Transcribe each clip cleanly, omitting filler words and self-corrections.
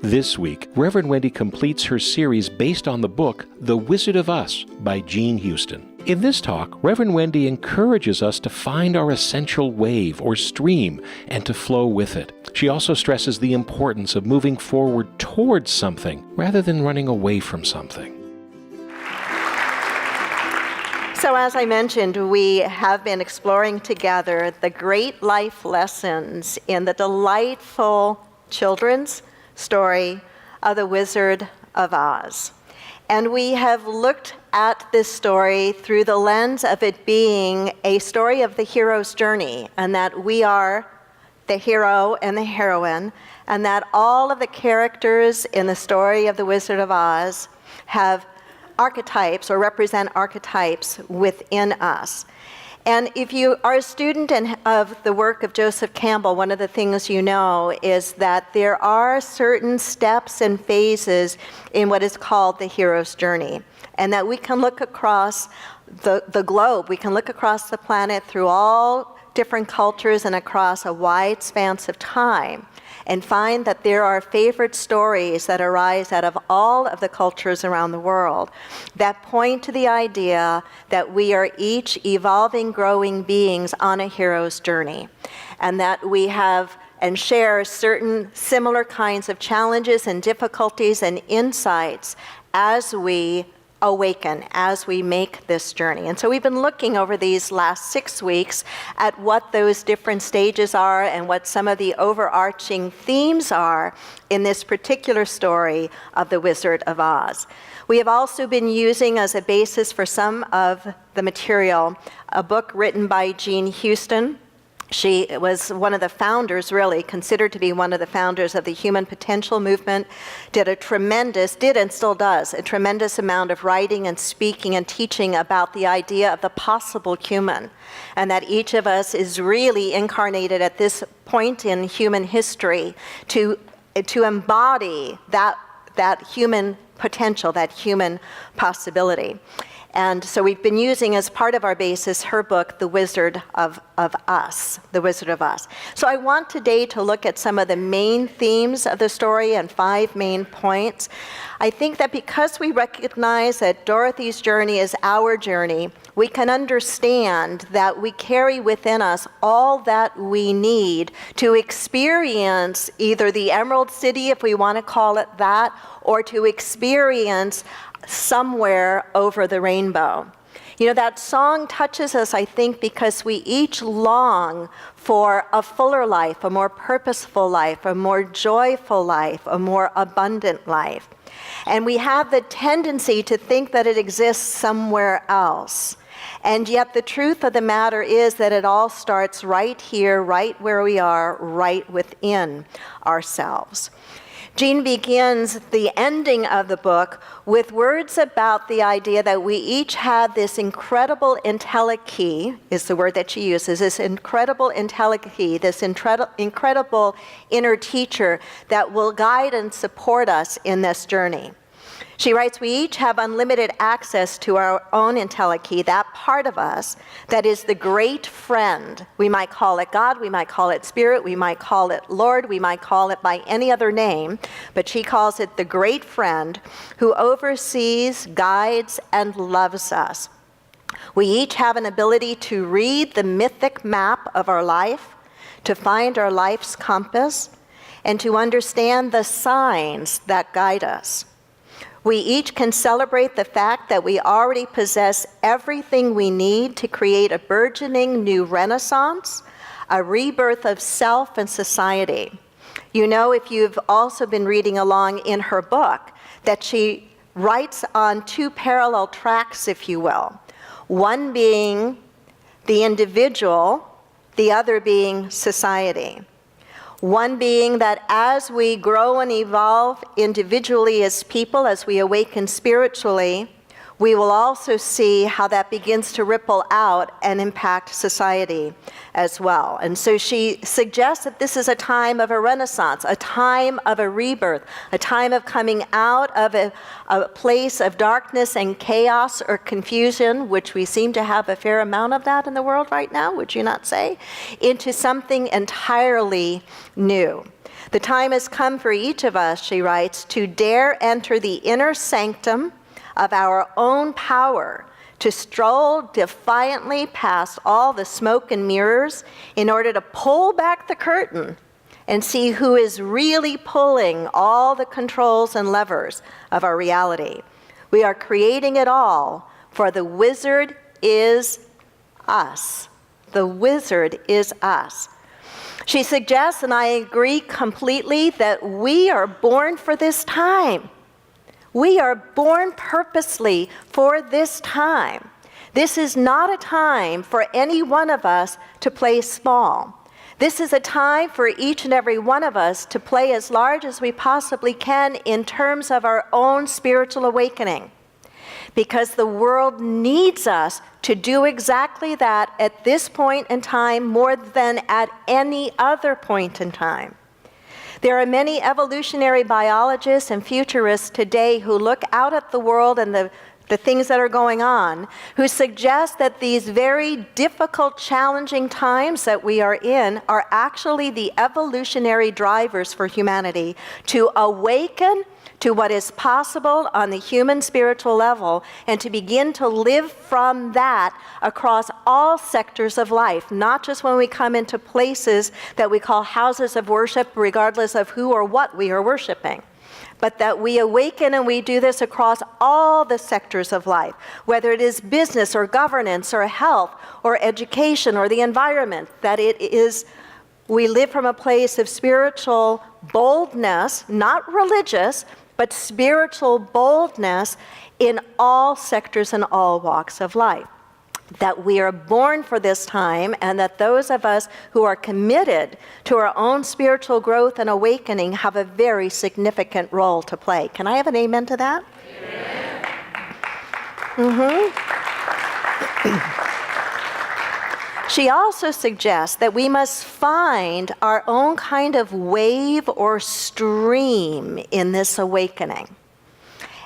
This week, Reverend Wendy completes her series based on the book The Wizard of Us by Jean Houston. In this talk, Reverend Wendy encourages us to find our essential wave or stream and to flow with it. She also stresses the importance of moving forward towards something rather than running away from something. So as I mentioned, we have been exploring together the great life lessons in the delightful children's story of The Wizard of Oz. And we have looked at this story through the lens of it being a story of the hero's journey, and that we are the hero and the heroine, and that all of the characters in the story of The Wizard of Oz have archetypes or represent archetypes within us. And if you are a student of the work of Joseph Campbell, one of the things you know is that there are certain steps and phases in what is called the hero's journey, and that we can look across the globe, we can look across the planet through all different cultures and across a wide span of time, and find that there are favorite stories that arise out of all of the cultures around the world that point to the idea that we are each evolving, growing beings on a hero's journey, and that we have and share certain similar kinds of challenges and difficulties and insights as we awaken, as we make this journey. And so we've been looking over these last 6 weeks at what those different stages are and what some of the overarching themes are in this particular story of The Wizard of Oz. We have also been using as a basis for some of the material a book written by Jean Houston. She was one of the founders, really, considered to be one of the founders of the human potential movement, did and still does, a tremendous amount of writing and speaking and teaching about the idea of the possible human, and that each of us is really incarnated at this point in human history to embody that human potential, that human possibility. And so we've been using as part of our basis her book, The Wizard of Us, The Wizard of Us. So I want today to look at some of the main themes of the story and 5 main points. I think that because we recognize that Dorothy's journey is our journey, we can understand that we carry within us all that we need to experience either the Emerald City, if we want to call it that, or to experience somewhere over the rainbow. You know, that song touches us, I think, because we each long for a fuller life, a more purposeful life, a more joyful life, a more abundant life. And we have the tendency to think that it exists somewhere else. And yet the truth of the matter is that it all starts right here, right where we are, right within ourselves. Jean begins the ending of the book with words about the idea that we each have this incredible entelechy, is the word that she uses, this incredible entelechy, this incredible inner teacher that will guide and support us in this journey. She writes, we each have unlimited access to our own entelechy, that part of us that is the great friend. We might call it God, we might call it Spirit, we might call it Lord, we might call it by any other name, but she calls it the great friend who oversees, guides, and loves us. We each have an ability to read the mythic map of our life, to find our life's compass, and to understand the signs that guide us. We each can celebrate the fact that we already possess everything we need to create a burgeoning new renaissance, a rebirth of self and society. You know, if you've also been reading along in her book, that she writes on 2 parallel tracks, if you will. One being the individual, the other being society. One being that as we grow and evolve individually as people, as we awaken spiritually, we will also see how that begins to ripple out and impact society as well. And so she suggests that this is a time of a renaissance, a time of a rebirth, a time of coming out of a place of darkness and chaos or confusion, which we seem to have a fair amount of that in the world right now, would you not say, into something entirely new. The time has come for each of us, she writes, to dare enter the inner sanctum of our own power, to stroll defiantly past all the smoke and mirrors in order to pull back the curtain and see who is really pulling all the controls and levers of our reality. We are creating it all, for the wizard is us. The wizard is us. She suggests, and I agree completely, that we are born for this time. We are born purposely for this time. This is not a time for any one of us to play small. This is a time for each and every one of us to play as large as we possibly can in terms of our own spiritual awakening. Because the world needs us to do exactly that at this point in time more than at any other point in time. There are many evolutionary biologists and futurists today who look out at the world and the things that are going on, who suggest that these very difficult, challenging times that we are in are actually the evolutionary drivers for humanity to awaken to what is possible on the human spiritual level and to begin to live from that across all sectors of life, not just when we come into places that we call houses of worship, regardless of who or what we are worshiping. But that we awaken and we do this across all the sectors of life, whether it is business or governance or health or education or the environment, that it is, we live from a place of spiritual boldness, not religious, but spiritual boldness in all sectors and all walks of life. That we are born for this time, and that those of us who are committed to our own spiritual growth and awakening have a very significant role to play. Can I have an amen to that? Amen. She also suggests that we must find our own kind of wave or stream in this awakening.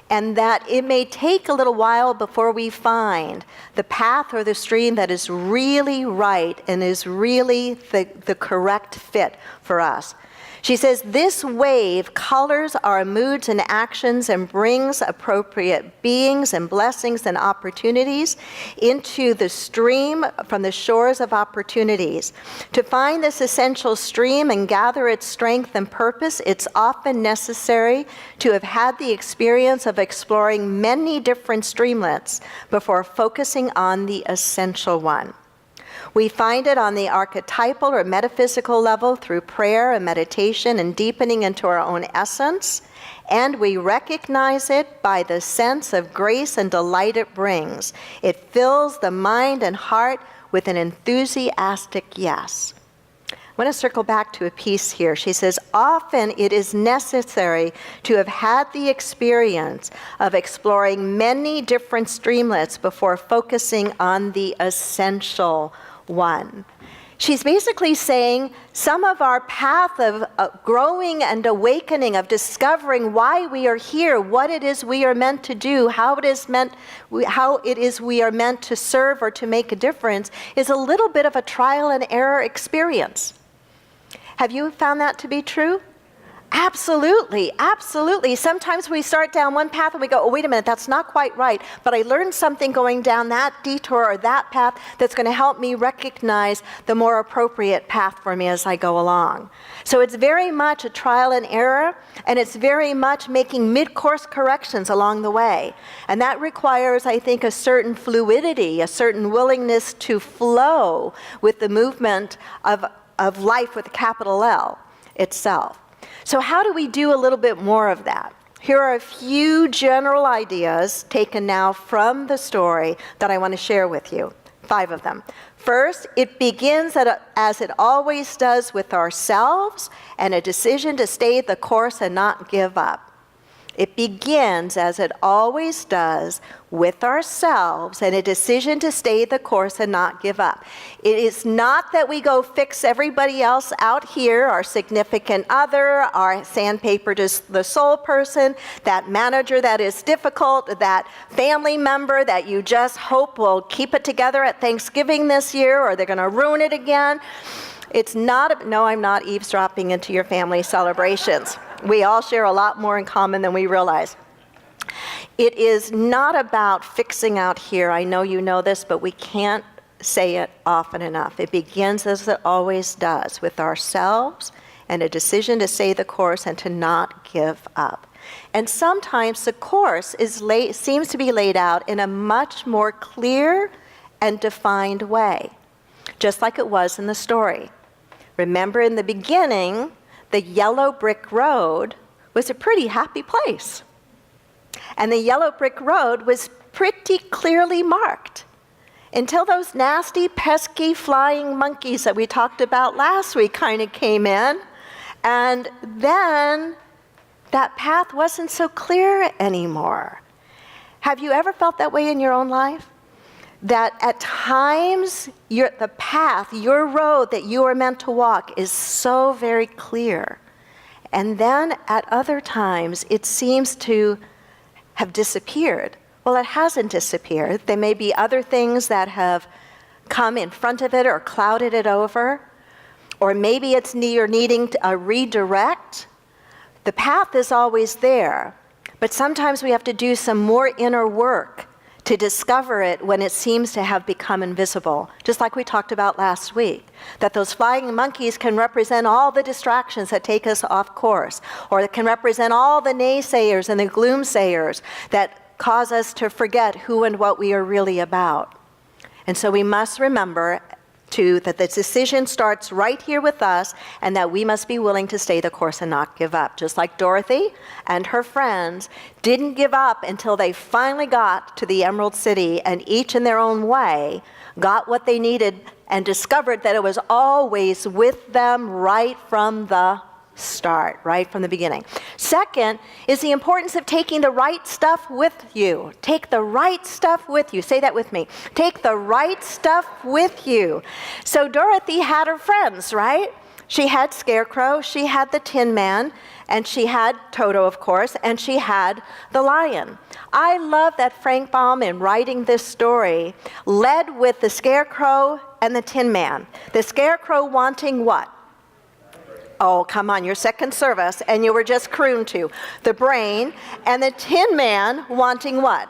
And that it may take a little while before we find the path or the stream that is really right and is really the correct fit for us. She says, this wave colors our moods and actions and brings appropriate beings and blessings and opportunities into the stream from the shores of opportunities. To find this essential stream and gather its strength and purpose, it's often necessary to have had the experience of exploring many different streamlets before focusing on the essential one. We find it on the archetypal or metaphysical level through prayer and meditation and deepening into our own essence, and we recognize it by the sense of grace and delight it brings. It fills the mind and heart with an enthusiastic yes. I want to circle back to a piece here. She says, often it is necessary to have had the experience of exploring many different streamlets before focusing on the essential one. She's basically saying some of our path of growing and awakening, of discovering why we are here, what it is we are meant to do, how it is we are meant to serve or to make a difference, is a little bit of a trial and error experience. Have you found that to be true? Absolutely, absolutely. Sometimes we start down one path and we go, oh, wait a minute, that's not quite right. But I learned something going down that detour or that path that's going to help me recognize the more appropriate path for me as I go along. So it's very much a trial and error, and it's very much making mid-course corrections along the way. And that requires, I think, a certain fluidity, a certain willingness to flow with the movement of life with a capital L itself. So how do we do a little bit more of that? Here are a few general ideas taken now from the story that I want to share with you. 5 of them. First, it begins as it always does with ourselves and a decision to stay the course and not give up. It begins, as it always does, with ourselves and a decision to stay the course and not give up. It is not that we go fix everybody else out here, our significant other, our sandpaper to the soul person, that manager that is difficult, that family member that you just hope will keep it together at Thanksgiving this year or they're going to ruin it again. It's not, no, I'm not eavesdropping into your family celebrations. We all share a lot more in common than we realize. It is not about fixing out here. I know you know this, but we can't say it often enough. It begins, as it always does, with ourselves and a decision to stay the course and to not give up. And sometimes the course seems to be laid out in a much more clear and defined way, just like it was in the story. Remember, in the beginning, the yellow brick road was a pretty happy place. And the yellow brick road was pretty clearly marked until those nasty, pesky flying monkeys that we talked about last week kind of came in. And then that path wasn't so clear anymore. Have you ever felt that way in your own life? That at times, the path, your road that you are meant to walk is so very clear. And then at other times, it seems to have disappeared. Well, it hasn't disappeared. There may be other things that have come in front of it or clouded it over. Or maybe you're needing a redirect. The path is always there. But sometimes we have to do some more inner work to discover it when it seems to have become invisible. Just like we talked about last week, that those flying monkeys can represent all the distractions that take us off course, or it can represent all the naysayers and the gloomsayers that cause us to forget who and what we are really about. And so we must remember that the decision starts right here with us, and that we must be willing to stay the course and not give up. Just like Dorothy and her friends didn't give up until they finally got to the Emerald City, and each in their own way got what they needed and discovered that it was always with them right from the start, right from the beginning. Second is the importance of taking the right stuff with you. Take the right stuff with you. Say that with me. Take the right stuff with you. So Dorothy had her friends, right? She had Scarecrow, she had the Tin Man, and she had Toto, of course, and she had the lion. I love that Frank Baum, in writing this story, led with the Scarecrow and the Tin Man. The Scarecrow wanting what? Oh, come on, your second service, and you were just crooned to. The brain, and the Tin Man wanting what?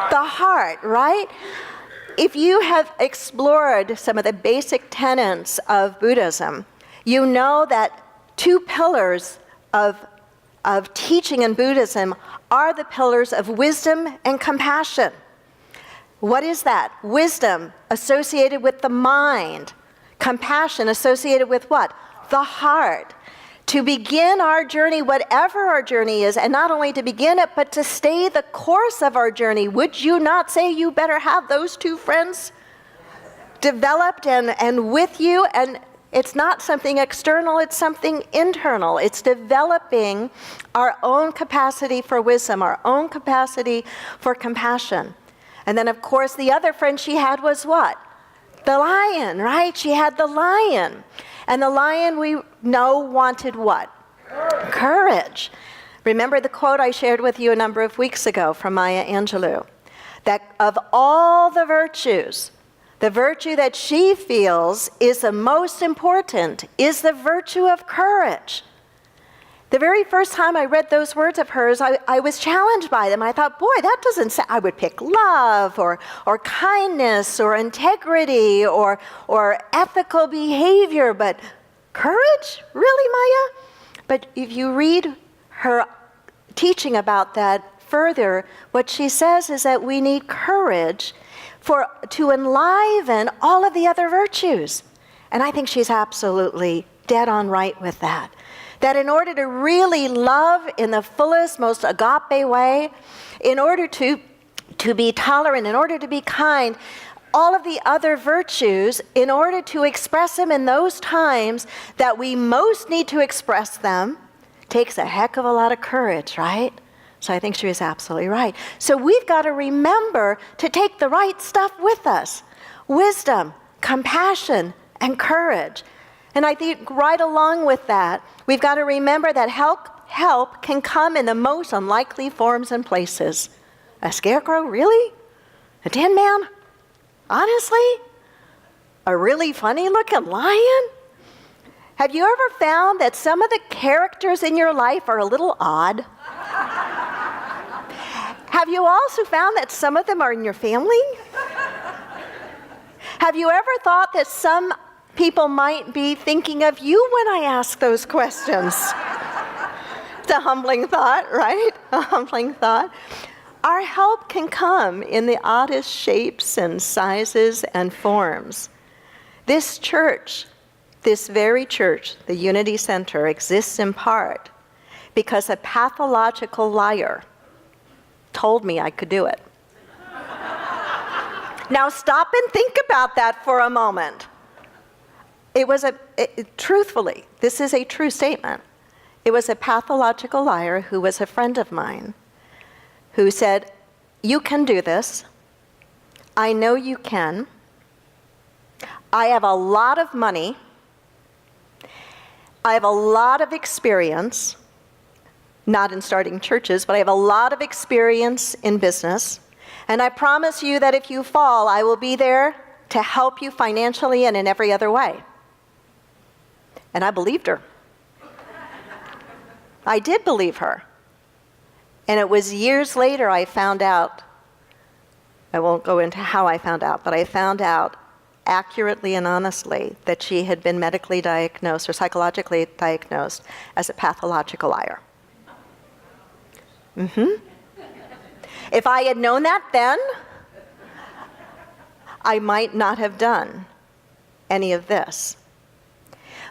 The heart, right? If you have explored some of the basic tenets of Buddhism, you know that two pillars of teaching in Buddhism are the pillars of wisdom and compassion. What is that? Wisdom associated with the mind. Compassion associated with what? The heart. To begin our journey, whatever our journey is, and not only to begin it, but to stay the course of our journey. Would you not say you better have those two friends developed and with you? And it's not something external, it's something internal. It's developing our own capacity for wisdom, our own capacity for compassion. And then, of course, the other friend she had was what? The lion, right? She had the lion. And the lion, we know, wanted what? Courage. Remember the quote I shared with you a number of weeks ago from Maya Angelou? That of all the virtues, the virtue that she feels is the most important is the virtue of courage. The very first time I read those words of hers, I was challenged by them. I thought, boy, that doesn't sound, I would pick love or kindness or integrity or ethical behavior, but courage? Really, Maya? But if you read her teaching about that further, what she says is that we need courage to enliven all of the other virtues. And I think she's absolutely dead on right with that. That in order to really love in the fullest, most agape way, in order to be tolerant, in order to be kind, all of the other virtues, in order to express them in those times that we most need to express them, takes a heck of a lot of courage, right? So I think she was absolutely right. So we've got to remember to take the right stuff with us. Wisdom, compassion, and courage. And I think right along with that, we've got to remember that help can come in the most unlikely forms and places. A scarecrow, really? A Tin Man? Honestly? A really funny looking lion? Have you ever found that some of the characters in your life are a little odd? Have you also found that some of them are in your family? Have you ever thought that some people might be thinking of you when I ask those questions? It's a humbling thought, right? A humbling thought. Our help can come in the oddest shapes and sizes and forms. This church, this very church, the Unity Center, exists in part because a pathological liar told me I could do it. Now stop and think about that for a moment. Truthfully, this is a true statement. It was a pathological liar who was a friend of mine who said, "You can do this. I know you can. I have a lot of money. I have a lot of experience, not in starting churches, but I have a lot of experience in business. And I promise you that if you fall, I will be there to help you financially and in every other way." And I believed her. I did believe her. And it was years later I found out, I won't go into how I found out, but I found out accurately and honestly that she had been medically diagnosed or psychologically diagnosed as a pathological liar. If I had known that then, I might not have done any of this.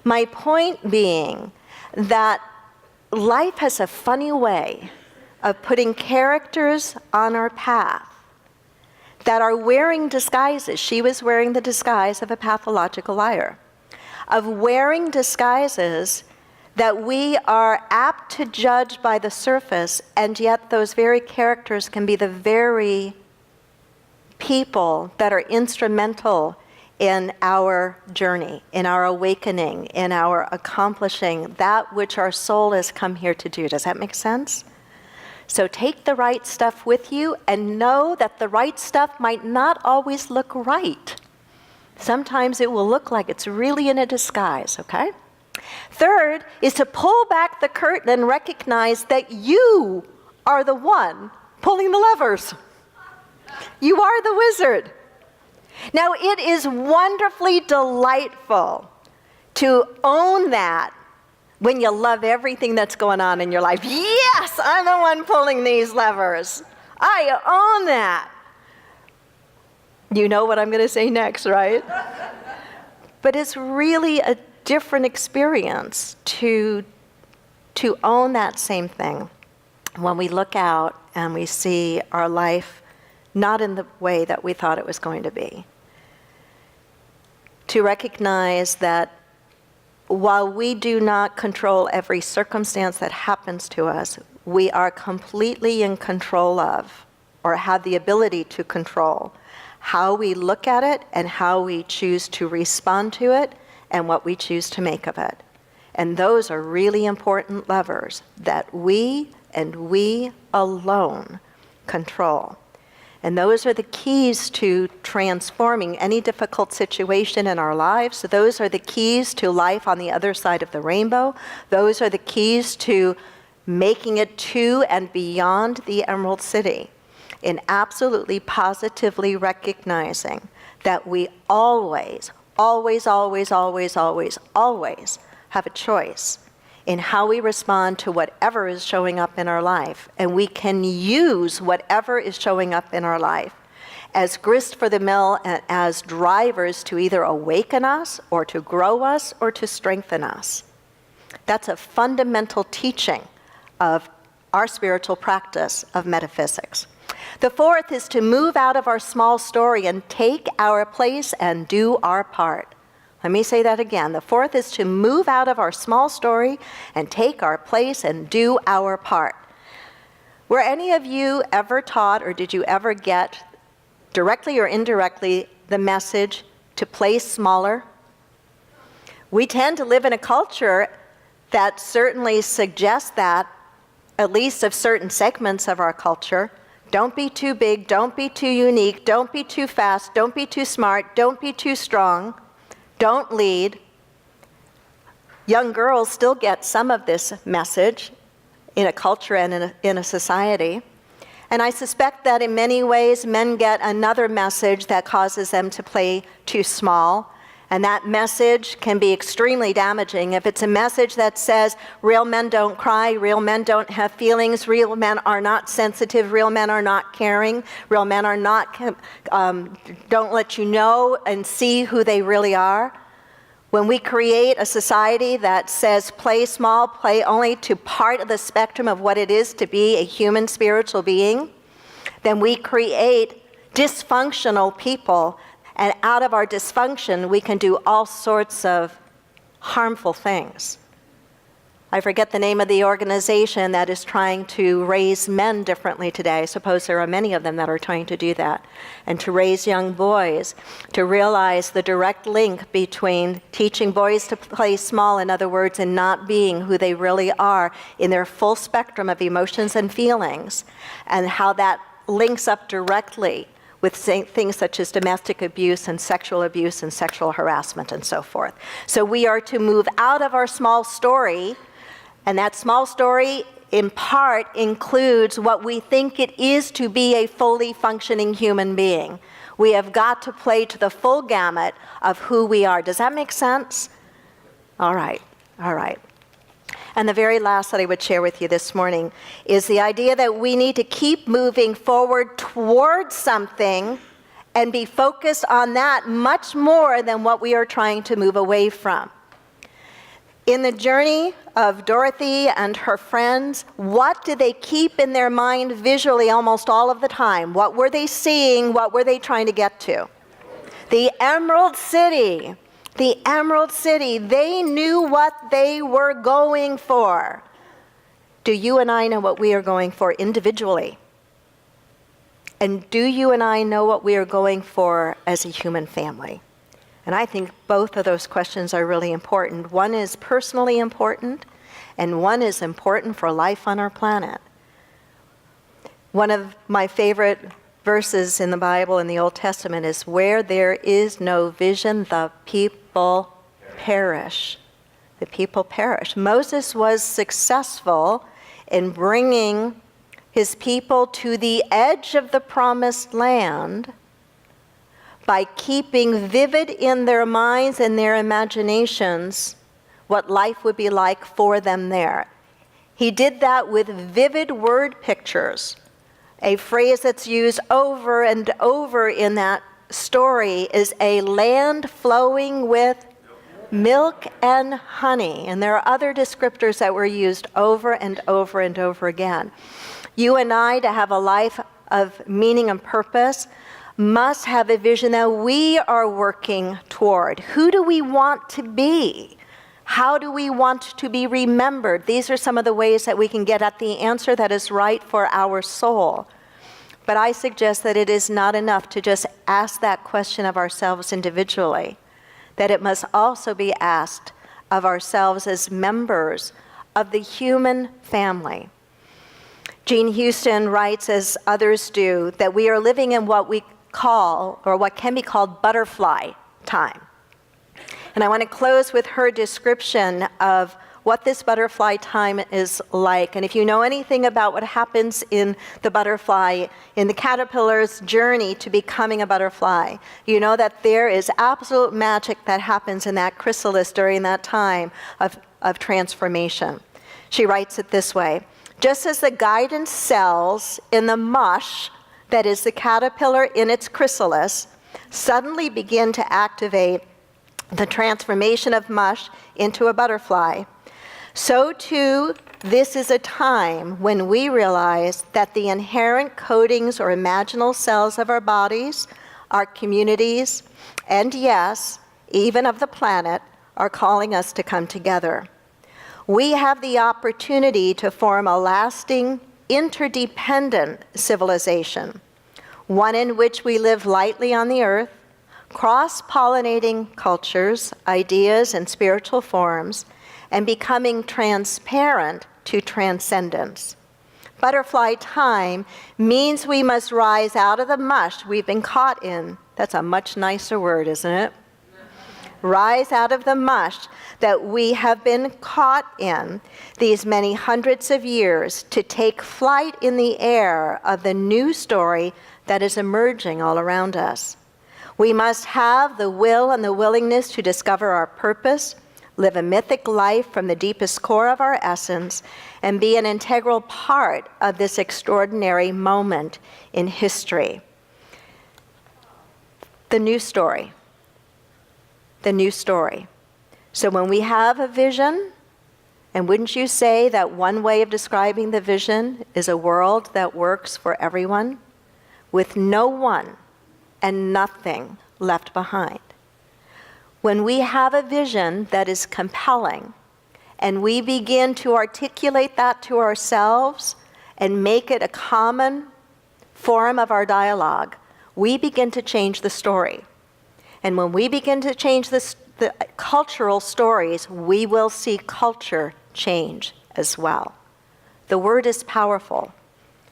My point being that life has a funny way of putting characters on our path that are wearing disguises. She was wearing the disguise of a pathological liar, of wearing disguises that we are apt to judge by the surface, and yet those very characters can be the very people that are instrumental in our journey, in our awakening, in our accomplishing that which our soul has come here to do. Does that make sense? So take the right stuff with you and know that the right stuff might not always look right. Sometimes it will look like it's really in a disguise, okay? Third is to pull back the curtain and recognize that you are the one pulling the levers. You are the wizard. Now, it is wonderfully delightful to own that when you love everything that's going on in your life. Yes, I'm the one pulling these levers. I own that. You know what I'm going to say next, right? But it's really a different experience to own that same thing when we look out and we see our life not in the way that we thought it was going to be. To recognize that while we do not control every circumstance that happens to us, we are completely in control of, or have the ability to control, how we look at it and how we choose to respond to it and what we choose to make of it. And those are really important levers that we and we alone control. And those are the keys to transforming any difficult situation in our lives. Those are the keys to life on the other side of the rainbow. Those are the keys to making it to and beyond the Emerald City, in absolutely positively recognizing that we always have a choice in how we respond to whatever is showing up in our life. And we can use whatever is showing up in our life as grist for the mill and as drivers to either awaken us or to grow us or to strengthen us. That's a fundamental teaching of our spiritual practice of metaphysics. The fourth is to move out of our small story and take our place and do our part. Let me say that again. The fourth is to move out of our small story and take our place and do our part. Were any of you ever taught, or did you ever get, directly or indirectly, the message to play smaller? We tend to live in a culture that certainly suggests that, at least of certain segments of our culture. Don't be too big, don't be too unique, don't be too fast, don't be too smart, don't be too strong. Don't lead. Young girls still get some of this message in a culture and in a society. And I suspect that in many ways, men get another message that causes them to play too small. And that message can be extremely damaging. If it's a message that says, real men don't cry, real men don't have feelings, real men are not sensitive, real men are not caring, real men are not, don't let you know and see who they really are. When we create a society that says play small, play only to part of the spectrum of what it is to be a human spiritual being, then we create dysfunctional people. And out of our dysfunction, we can do all sorts of harmful things. I forget the name of the organization that is trying to raise men differently today. I suppose there are many of them that are trying to do that. And to raise young boys, to realize the direct link between teaching boys to play small, in other words, and not being who they really are in their full spectrum of emotions and feelings, and how that links up directly with things such as domestic abuse and sexual harassment and so forth. So we are to move out of our small story, and that small story in part includes what we think it is to be a fully functioning human being. We have got to play to the full gamut of who we are. Does that make sense? All right. And the very last that I would share with you this morning is the idea that we need to keep moving forward towards something and be focused on that much more than what we are trying to move away from. In the journey of Dorothy and her friends, what did they keep in their mind visually almost all of the time? What were they seeing? What were they trying to get to? The Emerald City. The Emerald City. They knew what they were going for. Do you and I know what we are going for individually? And do you and I know what we are going for as a human family? And I think both of those questions are really important. One is personally important, and one is important for life on our planet. One of my favorite verses in the Bible in the Old Testament is, where there is no vision, the people perish. The people perish. Moses was successful in bringing his people to the edge of the promised land by keeping vivid in their minds and their imaginations what life would be like for them there. He did that with vivid word pictures. A phrase that's used over and over in that story is a land flowing with milk and honey. And there are other descriptors that were used over and over and over again. You and I, to have a life of meaning and purpose, must have a vision that we are working toward. Who do we want to be? How do we want to be remembered? These are some of the ways that we can get at the answer that is right for our soul. But I suggest that it is not enough to just ask that question of ourselves individually, that it must also be asked of ourselves as members of the human family. Jean Houston writes, as others do, that we are living in what we call, or what can be called, butterfly time. And I want to close with her description of what this butterfly time is like. And if you know anything about what happens in the butterfly, in the caterpillar's journey to becoming a butterfly, you know that there is absolute magic that happens in that chrysalis during that time of transformation. She writes it this way: just as the guidance cells in the mush that is the caterpillar in its chrysalis suddenly begin to activate the transformation of mush into a butterfly, so too this is a time when we realize that the inherent codings or imaginal cells of our bodies, our communities, and yes, even of the planet, are calling us to come together. We have the opportunity to form a lasting, interdependent civilization, one in which we live lightly on the earth, cross-pollinating cultures, ideas, and spiritual forms, and becoming transparent to transcendence. Butterfly time means we must rise out of the mush we've been caught in. That's a much nicer word, isn't it? rise out of the mush that we have been caught in these many hundreds of years to take flight in the air of the new story that is emerging all around us. We must have the will and the willingness to discover our purpose, live a mythic life from the deepest core of our essence, and be an integral part of this extraordinary moment in history. The new story. The new story. So when we have a vision, and wouldn't you say that one way of describing the vision is a world that works for everyone, with no one and nothing left behind? When we have a vision that is compelling, and we begin to articulate that to ourselves and make it a common forum of our dialogue, we begin to change the story. And when we begin to change the cultural stories, we will see culture change as well. The word is powerful.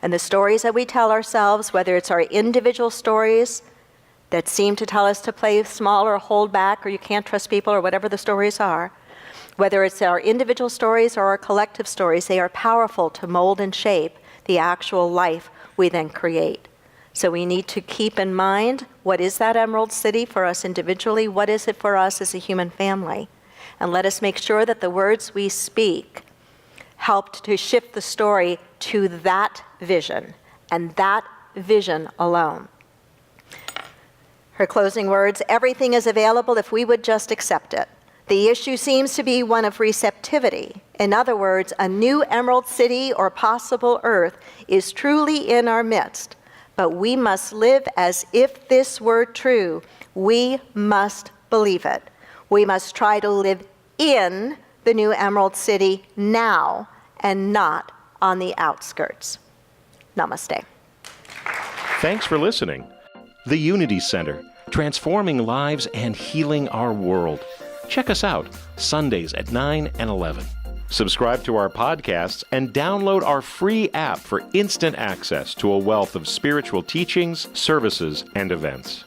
And the stories that we tell ourselves, whether it's our individual stories that seem to tell us to play small or hold back or you can't trust people or whatever the stories are, whether it's our individual stories or our collective stories, they are powerful to mold and shape the actual life we then create. So we need to keep in mind, what is that Emerald City for us individually? What is it for us as a human family? And let us make sure that the words we speak helped to shift the story to that vision, and that vision alone. Her closing words, everything is available if we would just accept it. The issue seems to be one of receptivity. In other words, a new Emerald City or possible Earth is truly in our midst. But we must live as if this were true. We must believe it. We must try to live in the new Emerald City now and not on the outskirts. Namaste. Thanks for listening. The Unity Center, transforming lives and healing our world. Check us out Sundays at 9 and 11. Subscribe to our podcasts and download our free app for instant access to a wealth of spiritual teachings, services, and events.